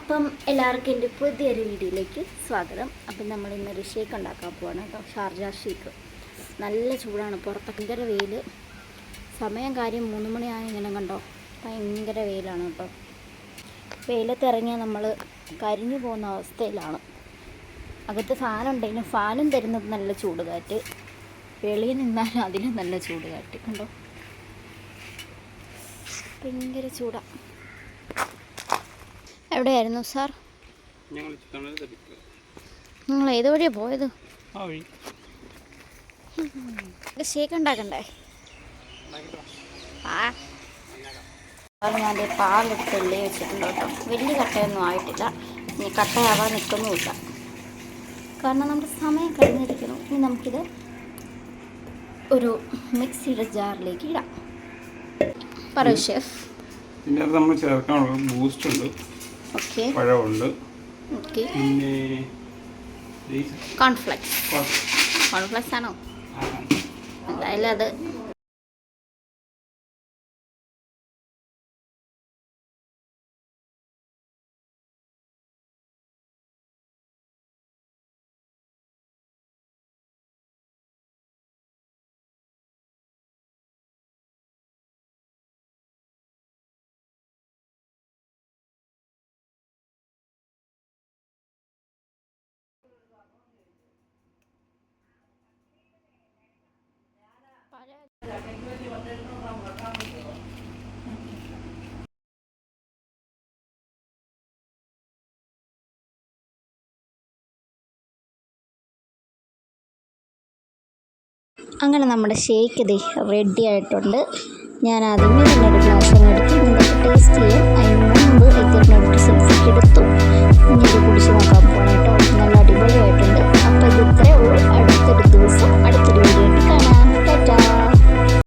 അപ്പം എല്ലാവർക്കും എൻ്റെ പുതിയൊരു വീഡിയോയിലേക്ക് സ്വാഗതം. അപ്പം നമ്മൾ ഇന്നൊരു ഷേക്ക് ഉണ്ടാക്കാൻ പോവാണ് കേട്ടോ, ഷാർജ ഷേക്ക്. നല്ല ചൂടാണ്, പുറത്തൊക്കെ ഭയങ്കര വെയിൽ. സമയം കാര്യം 3 മണിയായി, ഇങ്ങനെ കണ്ടോ, ഭയങ്കര വെയിലാണ് കേട്ടോ. വെയിലത്തിറങ്ങിയാൽ നമ്മൾ കരിഞ്ഞു പോകുന്ന അവസ്ഥയിലാണ്. അകത്ത് ഫാനുണ്ടെങ്കിലും ഫാനും തരുന്നത് നല്ല ചൂട് കാറ്റ്, വെളിയിൽ നിന്നാലും അതിലും നല്ല ചൂട് കാറ്റ് കണ്ടോ, ഭയങ്കര ചൂടാണ്. എവിടെയായിരുന്നു സാർ? നിങ്ങൾ ഏത് വഴിയാണ് പോയത്? ഷേക്ക് ഉണ്ടാക്കണ്ടേ? ഞാൻ പാലിട്ടല്ലേ വെച്ചിട്ടുണ്ട് കേട്ടോ. വലിയ കട്ടയൊന്നും ആയിട്ടില്ല, ഇനി കട്ടയാവാൻ നിൽക്കുന്നുമില്ല, കാരണം നമ്മുടെ സമയം കഴിഞ്ഞിരിക്കണം. ഇനി നമുക്കിത് ഒരു മിക്സിയുടെ ജാറിലേക്ക് ഇടാം. പറയൂ ഷെഫ്. പിന്നെ നമ്മൾ ചേർക്കാനുള്ളത് ബൂസ്റ്റ് ഉണ്ട്, പഴമുണ്ട്, പിന്നെ കോൺഫ്ലെക്സ് ആണോ? എന്തായാലും അത് അങ്ങനെ നമ്മുടെ ഷേക്ക് ഇത് റെഡി ആയിട്ടുണ്ട്. ഞാൻ ആദ്യമേ തന്നെ ഒരു ഗ്ലാസ് എടുത്ത് നിങ്ങൾക്ക് ടേസ്റ്റ് ചെയ്യാം. അതിന് മുമ്പ് ഇതിനൊരു സെൽഫി എടുത്ത്